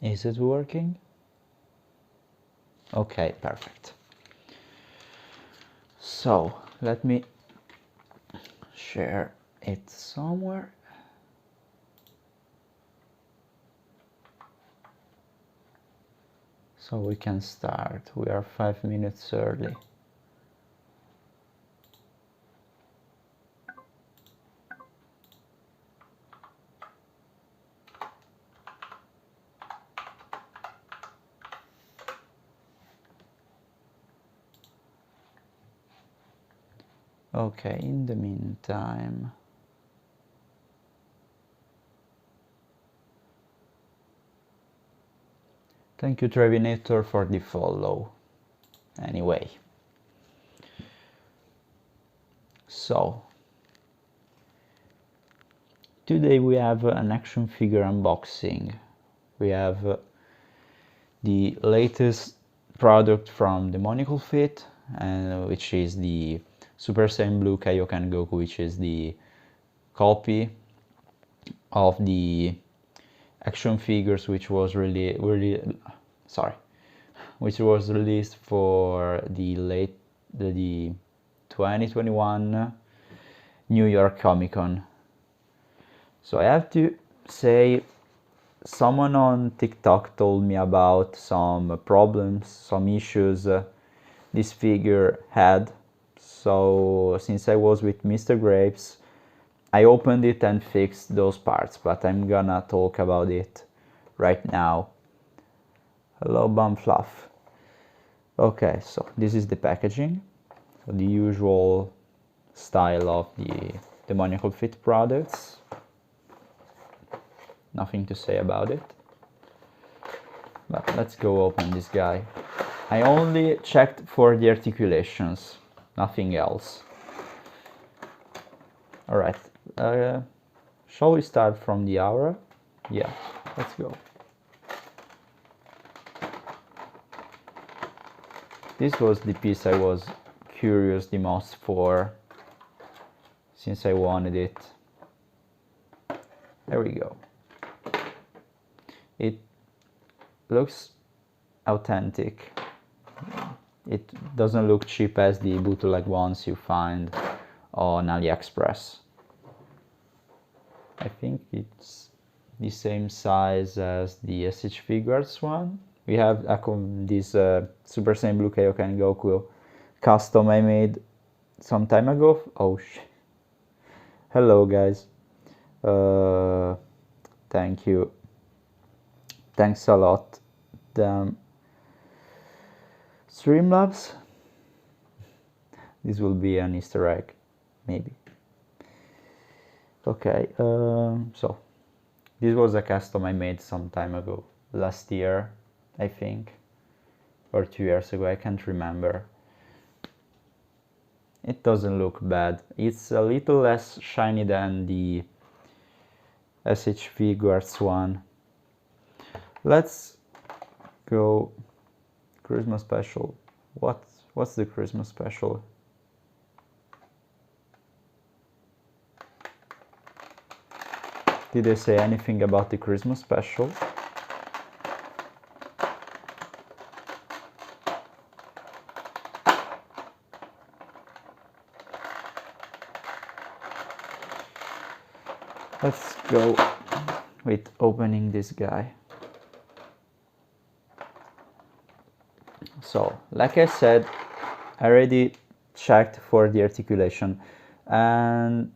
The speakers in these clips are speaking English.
Is it working? Okay, perfect. So let me share it somewhere. So we can start. We are 5 minutes early. Okay, in the meantime, thank you Trevinator for the follow. Anyway, so today we have an action figure unboxing. We have the latest product from Demoniacal Fit, which is the Super Saiyan Blue Kaiohken Goku, which is the copy of the action figures which was which was released for the 2021 New York Comic Con. So I have to say, someone on TikTok told me about some problems, some issues this figure had. So since I was with MrGrapes, I opened it and fixed those parts, but I'm gonna talk about it right now. Hello Bumfluff. Okay, so this is the packaging, so the usual style of the Demoniacal Fit products. Nothing to say about it. But let's go open this guy. I only checked for the articulations, nothing else. Alright, shall we start from the aura? Yeah, let's go. This was the piece I was curious the most for, since I wanted it. There we go. It looks authentic. It doesn't look cheap as the bootleg ones you find on AliExpress. I think it's the same size as the SH Figuarts one. We have this Super Saiyan Blue Kaiohken Goku custom I made some time ago. Oh shit. Hello guys. Thank you. Thanks a lot. Streamlabs. This will be an Easter egg, maybe. Okay, so this was a custom I made some time ago, last year, I think, or 2 years ago, I can't remember. It doesn't look bad. It's a little less shiny than the SH Figuarts one. Let's go Christmas special. What's the Christmas special? Did they say anything about the Christmas special? Let's go with opening this guy. So, like I said, I already checked for the articulation, and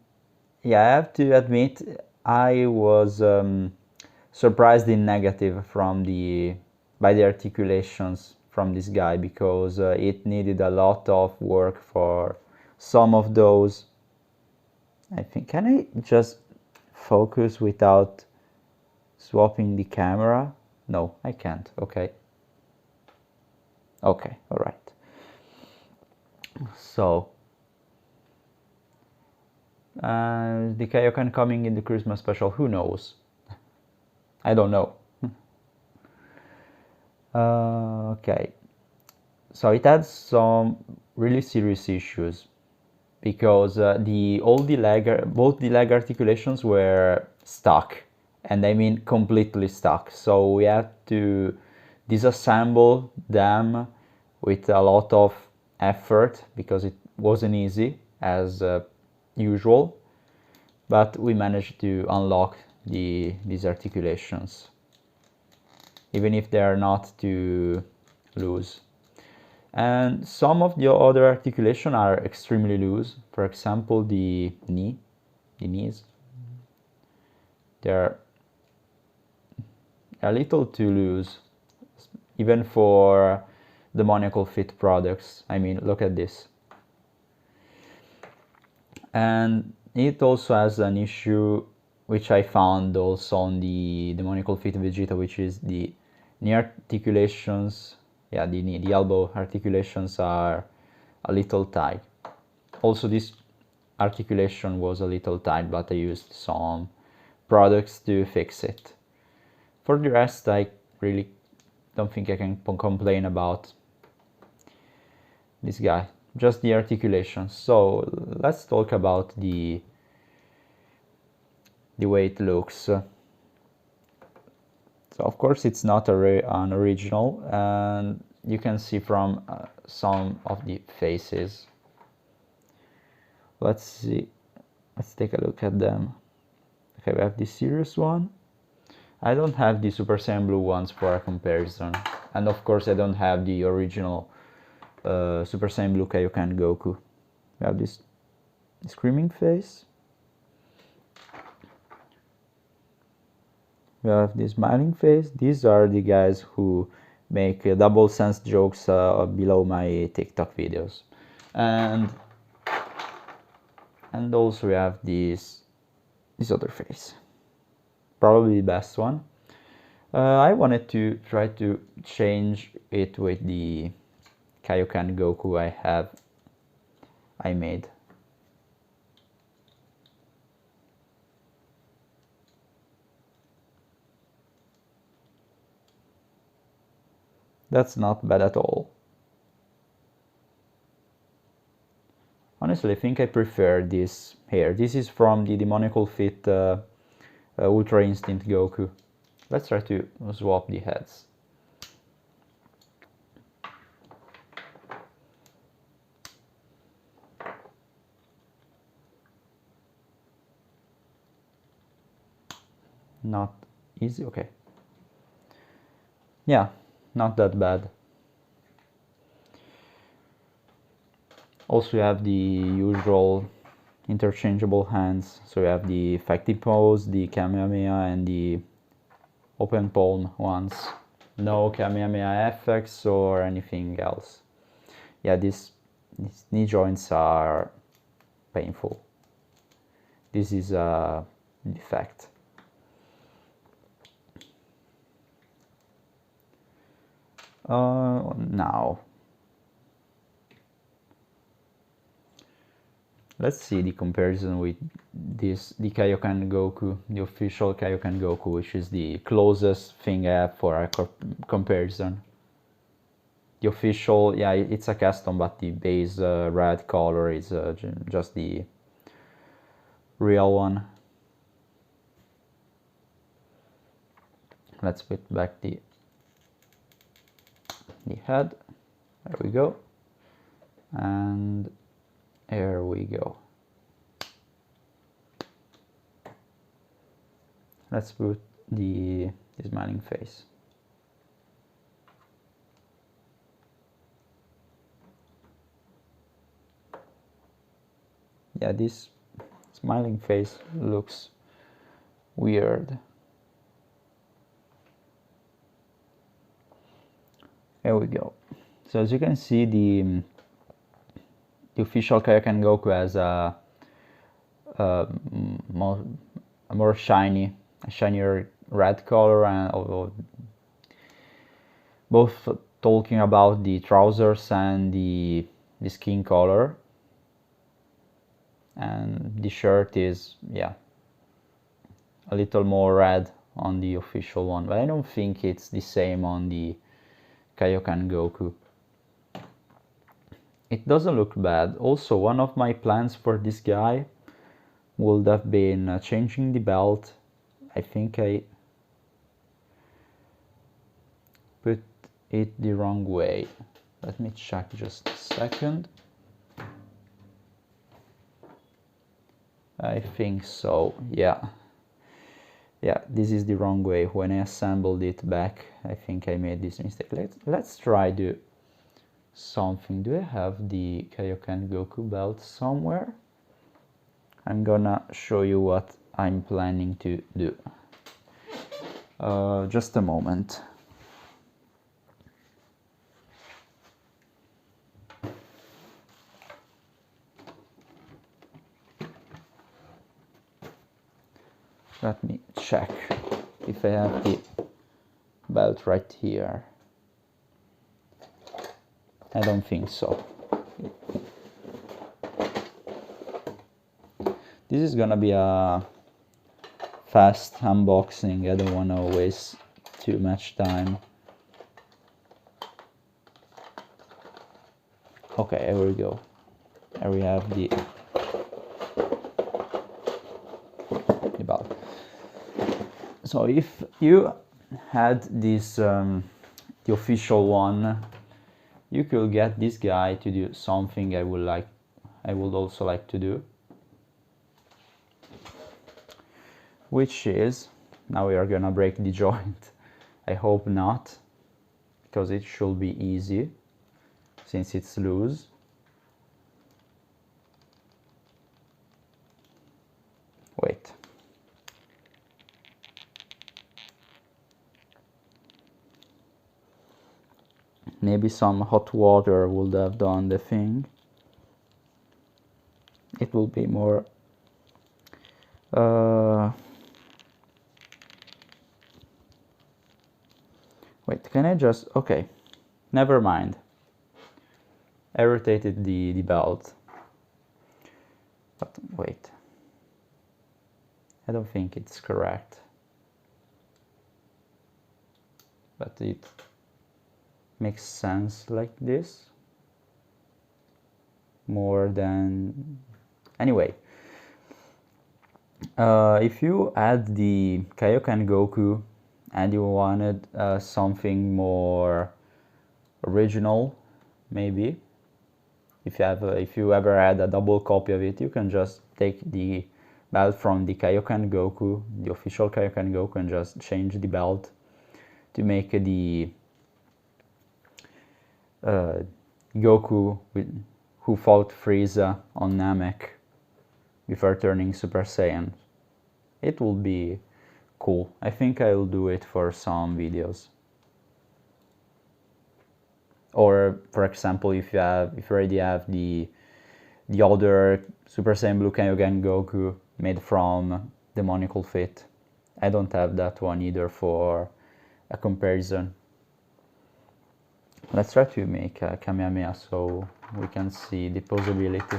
yeah, I have to admit I was surprised in negative by the articulations from this guy, because it needed a lot of work for some of those. I think, can I just focus without swapping the camera? No, I can't. Okay. Okay, all right. So the Kaiohken coming in the Christmas special, who knows? I don't know. Okay, so it had some really serious issues, because both the leg articulations were stuck and I mean completely stuck. So we had to disassemble them with a lot of effort because it wasn't easy as usual, but we managed to unlock these articulations, even if they are not too loose. And some of the other articulations are extremely loose. For example, the knees, they're a little too loose, even for Demoniacal fit products. I mean, look at this. And it also has an issue which I found also on the Demoniacal fit Vegeta, which is the knee articulations. Yeah, the elbow articulations are a little tight. Also, this articulation was a little tight, but I used some products to fix it. For the rest, I really don't think I can complain about this guy, just the articulation. So let's talk about the way it looks. So of course it's not an original, and you can see from some of the faces. Let's see, let's take a look at them. Okay, we have the serious one. I don't have the Super Saiyan Blue ones for a comparison, and of course I don't have the original Super Saiyan Blue Kaiohken Goku. We have this screaming face. We have this smiling face. These are the guys who make double sense jokes below my TikTok videos, and also we have this other face, probably the best one. I wanted to try to change it with the Kaiohken Goku I made. That's not bad at all. Honestly, I think I prefer this here. This is from the Demoniacal Fit Ultra Instinct Goku. Let's try to swap the heads. Not easy, okay. Yeah, not that bad. Also, you have the usual interchangeable hands. So you have the effective pose, the Kamehameha, and the open palm ones. No Kamehameha FX or anything else. Yeah, these knee joints are painful. This is a defect. Now let's see the comparison with the Kaiohken Goku, the official Kaiohken Goku, which is the closest thing I have for a comparison. The official, yeah, it's a custom, but the base red color is just the real one. Let's put back the head. There we go. And here we go. Let's put the smiling face. Yeah, this smiling face looks weird. Here we go. So as you can see, the official Kaiohken Goku has a more shinier red color, and both talking about the trousers and the skin color. And the shirt is, yeah, a little more red on the official one, but I don't think it's the same on the Kaiohken Goku. It doesn't look bad. Also, one of my plans for this guy would have been changing the belt I think I put it the wrong way. Let me check just a second. I think so, yeah. Yeah, this is the wrong way. When I assembled it back, I think I made this mistake. Let's try do something. Do I have the Kaiohken Goku belt somewhere? I'm gonna show you what I'm planning to do. Just a moment. Let me check if I have the belt right here. I don't think so. This is gonna be a fast unboxing. I don't wanna waste too much time. Okay, here we go. Here we have the belt. So if you had this, the official one, you could get this guy to do something I would also like to do, which is, now we are gonna break the joint. I hope not, because it should be easy since it's loose. Wait. Maybe some hot water would have done the thing. It will be more wait, can I just, okay, never mind. I rotated the belt. But wait, I don't think it's correct. But it makes sense like this more than, anyway. If you add the Kaiohken Goku and you wanted something more original, maybe if you ever had a double copy of it, you can just take the belt from the Kaiohken Goku, the official Kaiohken Goku, and just change the belt to make the Goku who fought Frieza on Namek before turning Super Saiyan. It will be cool. I think I'll do it for some videos. Or for example, if you already have the other Super Saiyan Blue Kaiohken Goku made from Demoniacal Fit. I don't have that one either for a comparison. Let's try to make a Kamehameha so we can see the possibility.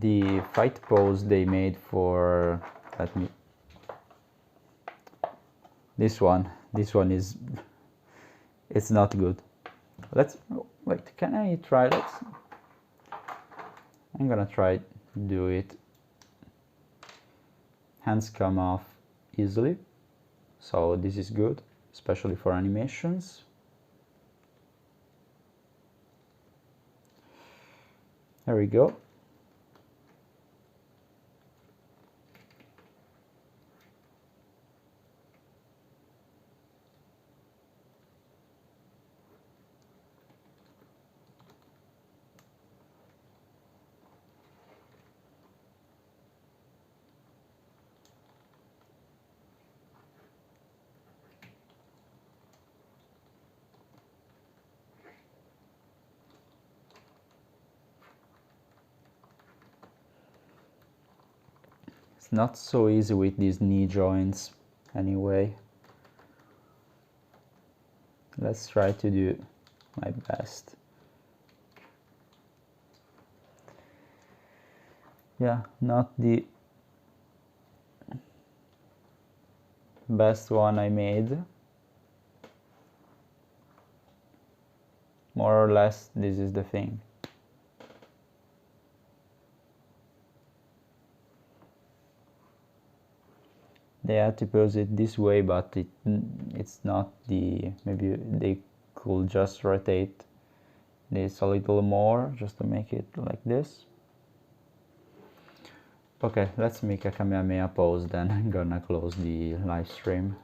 The fight pose they made for, this one is, it's not good. Wait, can I try, I'm gonna try to do it. Hands come off easily, so this is good, especially for animations. There we go. It's not so easy with these knee joints anyway. Let's try to do my best. Yeah, not the best one I made. More or less, this is the thing. they had to pose it this way, but it's not the, maybe they could just rotate this a little more just to make it like this. Okay, let's make a Kamehameha pose, then I'm gonna close the live stream.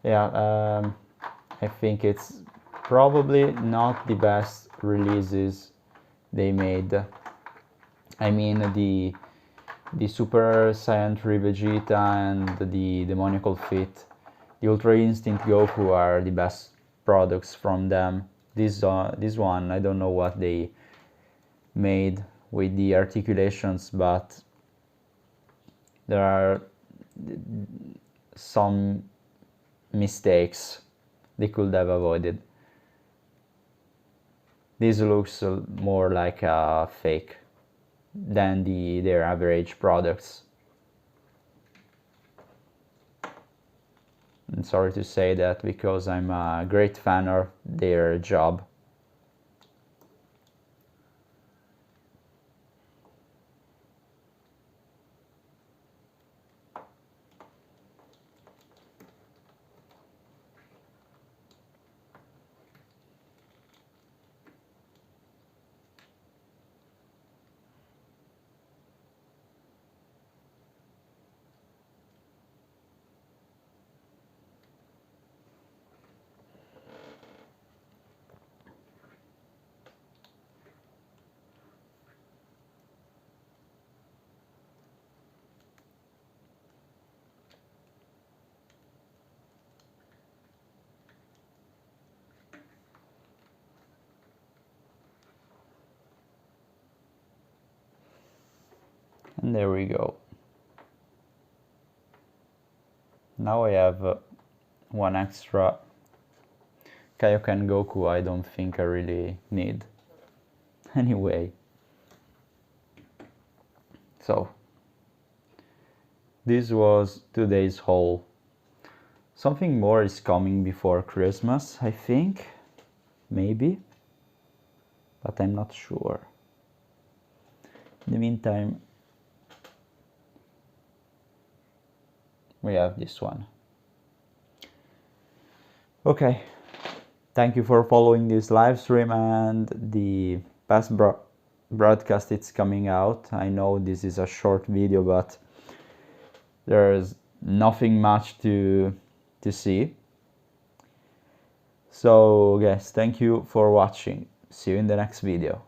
Yeah, I think it's probably not the best releases they made. I mean, the Super Saiyan 3 Vegeta and the Demoniacal Fit, the Ultra Instinct Goku are the best products from them. This one, I don't know what they made with the articulations, but there are some mistakes they could have avoided. This looks more like a fake than their average products. I'm sorry to say that, because I'm a great fan of their job. And there we go. Now I have one extra Kaiohken Goku I don't think I really need. Anyway. So, this was today's haul. Something more is coming before Christmas, I think. Maybe. But I'm not sure. In the meantime, we have this one. Okay, thank you for following this live stream and the past broadcast it's coming out. I know this is a short video, but there's nothing much to see. So guys, thank you for watching. See you in the next video.